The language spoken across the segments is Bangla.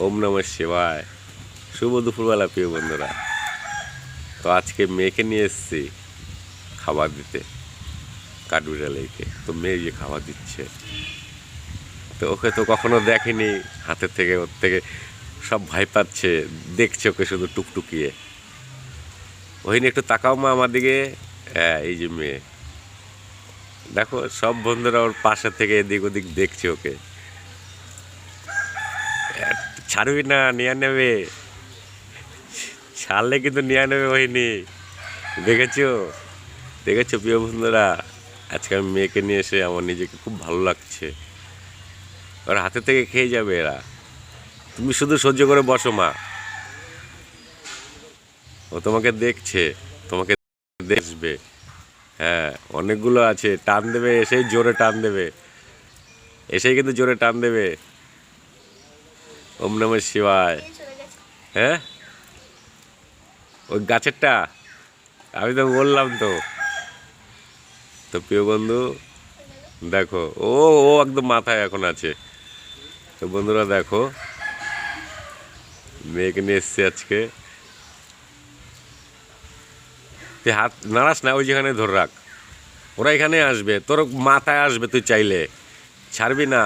ওম নমঃ শিবায়। শুভ দুপুরবেলা প্রিয় বন্ধুরা। তো আজকে মেয়েকে নিয়ে এসেছি খাবার দিতে কাঠবিড়ালিকে। তো মেয়ে গিয়ে খাবার দিচ্ছে। তো ওকে তো কখনো দেখেনি, হাতের থেকে ওর থেকে সব ভয় পাচ্ছে, দেখছে ওকে শুধু টুকটুকিয়ে। ওই নিয়ে একটু তাকাও মা আমার দিকে। হ্যাঁ, এই যে মেয়ে, দেখো সব বন্ধুরা ওর পাশে থেকে এদিক ওদিক দেখছে ওকে। ছাড়বি না, নিয়ে নেবে, ছাড়লে কিন্তু নিয়ে নেবে ওইনি। দেখেছো দেখেছো প্রিয় বন্ধুরা, আজকে আমি মেয়েকে নিয়ে এসে আমার নিজেকে খুব ভালো লাগছে। ওর হাতে থেকে খেয়ে যাবে এরা। তুমি শুধু সহ্য করে বসো মা, ও তোমাকে দেখছে, তোমাকে দেখবে। হ্যাঁ, অনেকগুলো আছে, টান দেবে, এসেই জোরে টান দেবে, এসেই কিন্তু জোরে টান দেবে। ওম নমঃ শিবায়। হ্যাঁ, ওই গাছেরটা আমি তো বললাম তো। তো প্রিয় বন্ধু দেখো, ও ও একদম মাথায় এখন আছে। তো বন্ধুরা দেখো, মেয়েকে নিয়ে এসছি আজকে। তুই হাত নাড়াস না, ওই যেখানে ধরে রাখ। ওরা এখানে আসবে, তোর মাথায় আসবে, তুই চাইলে ছাড়বি না।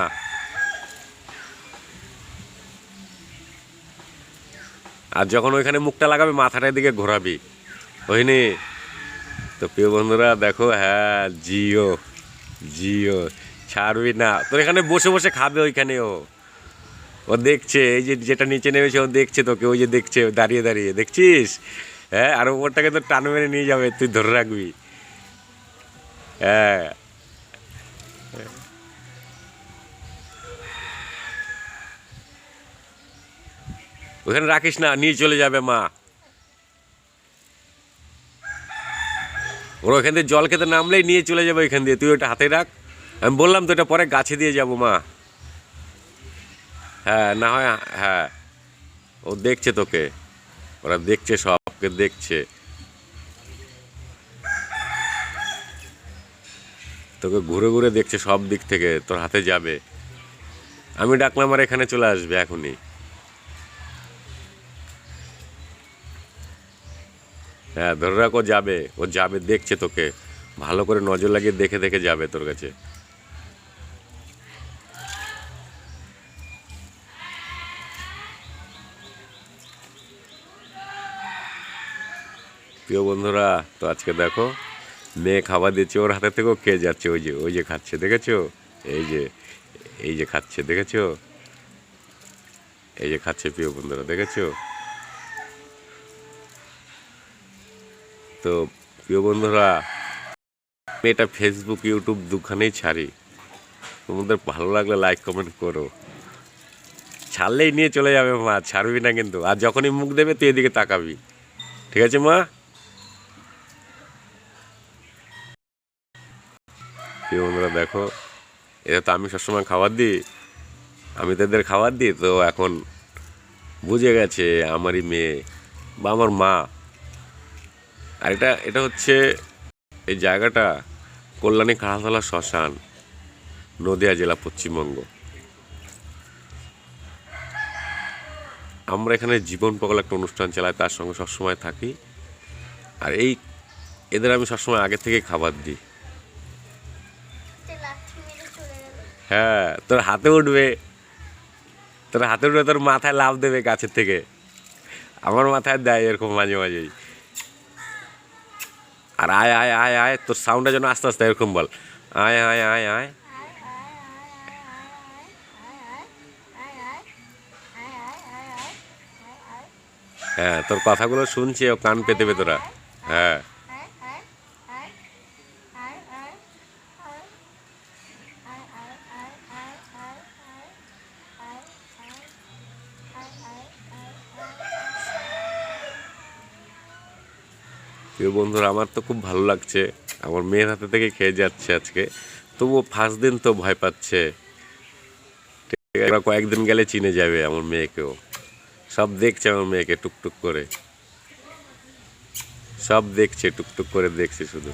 আর যখন ওইখানে মুখটা লাগাবি, মাথাটার দিকে ঘোরাবি, ওইনি। তো প্রিয় বন্ধুরা দেখো, হ্যাঁ জিও জিও, ছাড়বি না। তোর এখানে বসে বসে খাবে ওইখানে। ও ও দেখছে, এই যে যেটা নিচে নেমেছে ও দেখছে তোকে, ওই যে দেখছে দাঁড়িয়ে দাঁড়িয়ে, দেখছিস? হ্যাঁ, আর ওপরটাকে তো টান মেরে নিয়ে যাবে, তুই ধরে রাখবি। হ্যাঁ, ওখানে রাখিস না, নিয়ে চলে যাবে মা। ওরা ওইখান দিয়ে জল খেতে নামলেই নিয়ে চলে যাবে ওইখান দিয়ে, তুই ওটা হাতে রাখ। আমি বললাম তো, এটা পরে গাছে দিয়ে যাবো মা। হ্যাঁ, না হয়। হ্যাঁ, ও দেখছে তোকে, ওরা দেখছে, সবকে দেখছে। তোকে ঘুরে ঘুরে দেখছে সব দিক থেকে, তোর হাতে যাবে। আমি ডাকলাম আর এখানে চলে আসবে এখনই। হ্যাঁ, ধরে রাখ, ও যাবে, ও যাবে, দেখছে তোকে, ভালো করে নজর লাগিয়ে দেখে দেখে যাবে তোর কাছে। প্রিয় বন্ধুরা, তো আজকে দেখো মেয়ে খাবার দিচ্ছে, ওর হাতে থেকেও খেয়ে যাচ্ছে। ওই যে ওই যে খাচ্ছে, দেখেছো? এই যে এই যে খাচ্ছে, দেখেছো? এই যে খাচ্ছে প্রিয় বন্ধুরা, দেখেছো? তো প্রিয় বন্ধুরা, আমি এটা ফেসবুক ইউটিউব দুখানেই ছাড়ি। তোমাদের ভালো লাগলে লাইক কমেন্ট করো। ছাড়লেই নিয়ে চলে যাবে মা, ছাড়বি না কিন্তু। আর যখনই মুখ দেবে তুই এদিকে তাকাবি, ঠিক আছে মা? প্রিয় বন্ধুরা দেখো, এটা তো আমি সবসময় খাবার দিই, আমি তো এদের খাবার দিই। তো এখন বুঝে গেছে আমারই মেয়ে বা আমার মা। আর এটা এটা হচ্ছে, এই জায়গাটা কল্যাণী খাড়াতলা শ্মশান, নদিয়া জেলা, পশ্চিমবঙ্গ। আমরা এখানে জীবন প্রকল্প একটা অনুষ্ঠান চালাই, তার সঙ্গে সবসময় থাকি। আর এই এদের আমি সবসময় আগে থেকেই খাবার দিই। হ্যাঁ, তোর হাতে উঠবে, তোর হাতে উঠবে, তোর মাথায় লাফ দেবে গাছের থেকে। আমার মাথায় দেয় এরকম মাঝে মাঝেই। আর আয় আয় আয় আয়, তোর সাউন্ডটা যেন আস্তে আস্তে এরকম বল, আয় আয় আয় আয়। হ্যাঁ, তোর কথাগুলো শুনছি, ও কান পেতে পেতে তোরা। হ্যাঁ, প্রিয় বন্ধুরা, আমার তো খুব ভালো লাগছে, আমার মেয়ের হাতে থেকে খেয়ে যাচ্ছে আজকে। তবুও ফার্স্ট দিন তো ভয় পাচ্ছে। এরা কয়েকদিন গেলে চিনে যাবে আমার মেয়েকেও। সব দেখছে আমার মেয়েকে টুকটুক করে, সব দেখছে, টুকটুক করে দেখছে শুধু।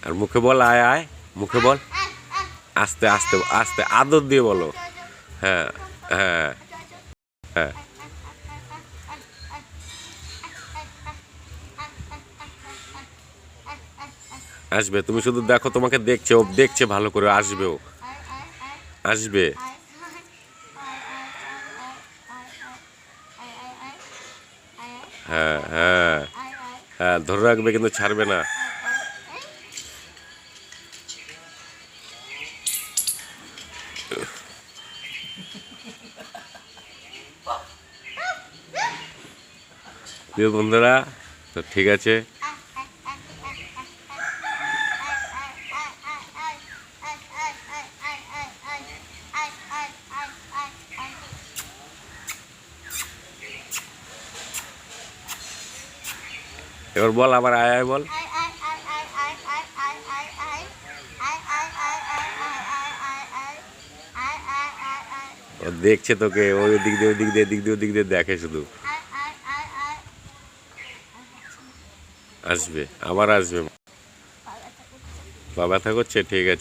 আর মুখে বল আয় আয়, মুখে বল, আস্তে আস্তে আস্তে আদর দিয়ে বলো। হ্যাঁ হ্যাঁ হ্যাঁ, আসবে। তুমি শুধু দেখো, তোমাকে দেখছে, ও দেখছে ভালো করে, আসবে, ও আসবে। হ্যাঁ হ্যাঁ হ্যাঁ, ধরে রাখবে কিন্তু ছাড়বে না। প্রিয় বন্ধুরা, তো ঠিক আছে, এবার বল আবার আয় আয় বল। ও দেখছে তোকে, ওই দিক দিয়ে ওই দিক দিয়ে, দিক দিয়ে ওই দিক দিয়ে দেখে শুধু। আসবে, আবার আসবে। পা ব্যথা করছে, ঠিক আছে।